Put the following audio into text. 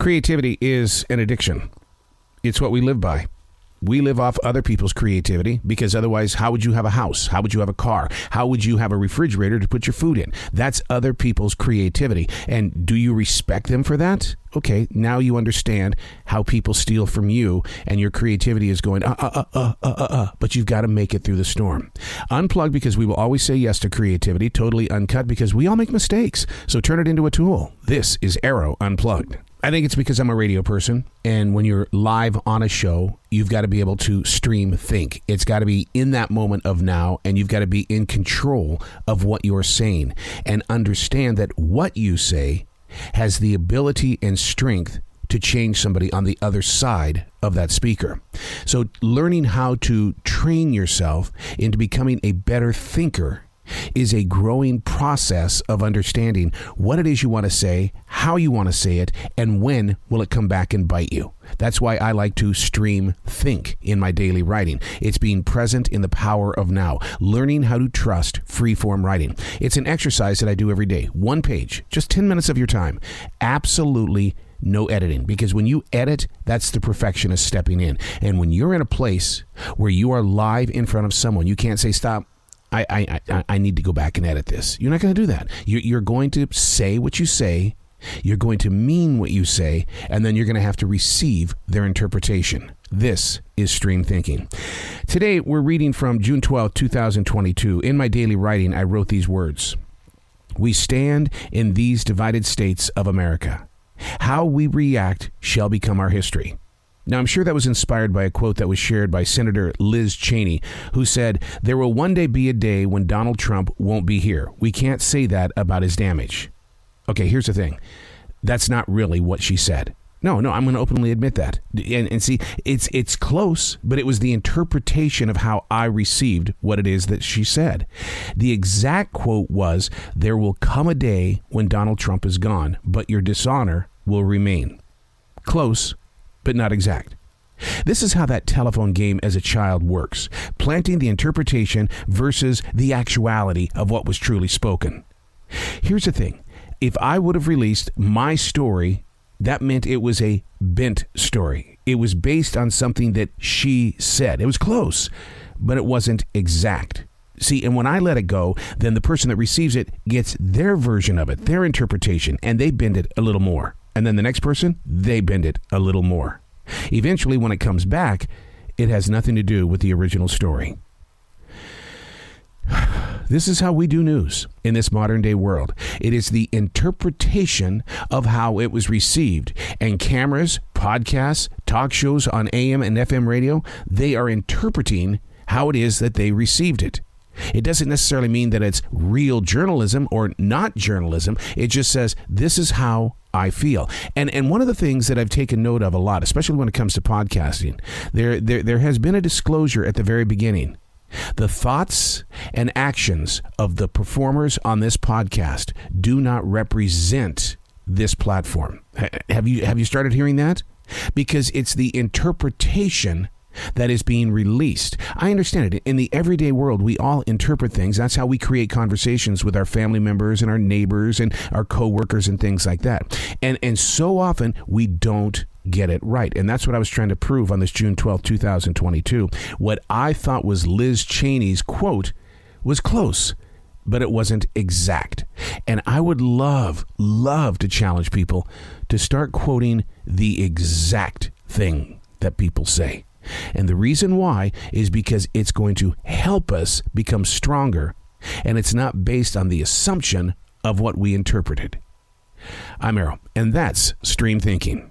Creativity is an addiction. It's what we live by. We live off other people's creativity because otherwise, how would you have a house? How would you have a car? How would you have a refrigerator to put your food in? That's other people's creativity. And do you respect them for that? Okay, now you understand how people steal from you and your creativity is going, but you've got to make it through the storm. Unplugged because we will always say yes to creativity. Totally uncut because we all make mistakes. So turn it into a tool. This is Arroe Unplugged. I think it's because I'm a radio person, and when you're live on a show, you've got to be able to stream think. It's got to be in that moment of now, and you've got to be in control of what you're saying and understand that what you say has the ability and strength to change somebody on the other side of that speaker. So learning how to train yourself into becoming a better thinker is a growing process of understanding what it is you want to say, how you want to say it, and when will it come back and bite you. That's why I like to stream think in my daily writing. It's being present in the power of now, learning how to trust free-form writing. It's an exercise that I do every day. 1 page, just 10 minutes of your time. Absolutely no editing, because when you edit, that's the perfectionist stepping in. And when you're in a place where you are live in front of someone, you can't say, stop. I need to go back and edit this. You're not going to do that. You're going to say what you say. You're going to mean what you say. And then you're going to have to receive their interpretation. This is Stream Thinking. Today, we're reading from June 12, 2022. In my daily writing, I wrote these words. We stand in these divided states of America. How we react shall become our history. Now, I'm sure that was inspired by a quote that was shared by Senator Liz Cheney, who said, there will one day be a day when Donald Trump won't be here. We can't say that about his damage. Okay, here's the thing. That's not really what she said. No, I'm going to openly admit that. And see, it's close, but it was the interpretation of how I received what it is that she said. The exact quote was, there will come a day when Donald Trump is gone, but your dishonor will remain. Close, but not exact. This is how that telephone game as a child works, planting the interpretation versus the actuality of what was truly spoken. Here's the thing. If I would have released my story, that meant it was a bent story. It was based on something that she said. It was close, but it wasn't exact. See, and when I let it go, then the person that receives it gets their version of it, their interpretation, and they bend it a little more. And then the next person, they bend it a little more. Eventually, when it comes back, it has nothing to do with the original story. This is how we do news in this modern day world. It is the interpretation of how it was received. And cameras, podcasts, talk shows on AM and FM radio, they are interpreting how it is that they received it. It doesn't necessarily mean that it's real journalism or not journalism. It just says, this is how I feel. And one of the things that I've taken note of a lot, especially when it comes to podcasting, there has been a disclosure at the very beginning. The thoughts and actions of the performers on this podcast do not represent this platform. Have you started hearing that? Because it's the interpretation that is being released. I understand it. In the everyday world, we all interpret things. That's how we create conversations with our family members and our neighbors and our coworkers and things like that. And so often we don't get it right. And that's what I was trying to prove on this June 12, 2022. What I thought was Liz Cheney's quote was close, but it wasn't exact. And I would love to challenge people to start quoting the exact thing that people say. And the reason why is because it's going to help us become stronger, and it's not based on the assumption of what we interpreted. I'm Arroe, and that's Stream Thinking.